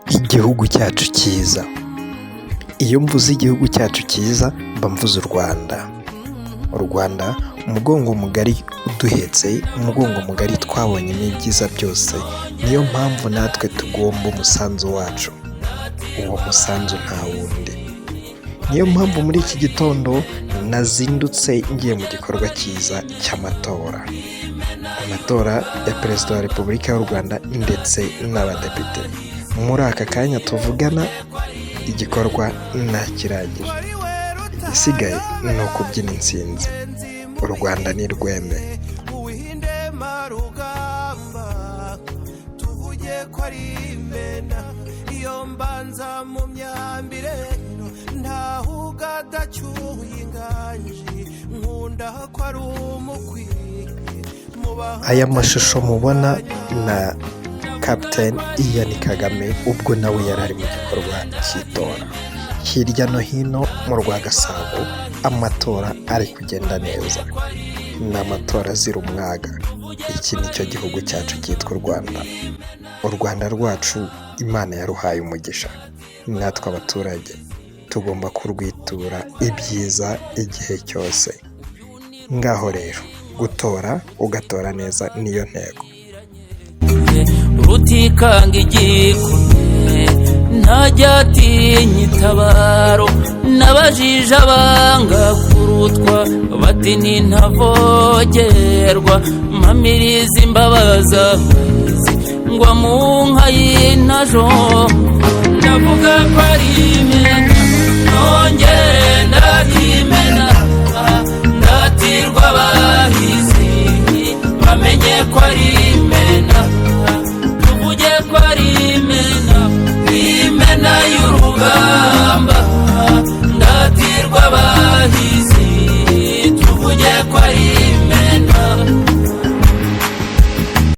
Igihugu cyacu cyiza. Iyo mvuze igihugu cyacu cyiza mba mvuze u Rwanda. U Rwanda umugongo mugari uduhetse, umugongo mugari twabonyemo ibyiza byose, niyo mpamvu natwe tugomba umusanzu wacu. Uwo musanzu nta wundi. Niyo mpamvu muri iki gitondo nazindutse ngiye mu gikorwa cyiza cy'amatora. Amatora ya Perezida wa Repubulika y'u Rwanda ndetse n'abadepite. Muri aka kanya tuvugana igikorwa ntakirangije. Igisigaye ni ukubyina intsinzi. U Rwanda ni rweme. Iyo mbanza mu myambire ntahuga dacyuye inganji nkunda ko ari umukwiye. Aya mashusho mubona na Captain Ian Kagame ubwo nawe yari ari mu gikorwa cy'itora. Hirya no hino mu Rwagasabo amatora ari kugenda neza. Ni amatora azira umwaga. Iki ni cyo gihugu cyacu cyitwa u Rwanda. U Rwanda rwacu Imana yaruhaye umugisha. Natwe abaturage tugomba kurwitura ibyiza igihe cyose. Ngaho rero gutora ugatora neza niyo ntego. Rutikanga igikomye ntajya atinya itabaro, n'abajije abanga kurutwa bati ntintavogerwa. Mpamiriza imbabaza ngwa mu nka y'intajomba, ndavuga ko ari imena nongere ndakimena, ndatirwa abahizi bamenye ko ari imena, tuvuge ko ari imena, imena y'urugamba. Ndatirwa abahizi tuvuge ko ari imena.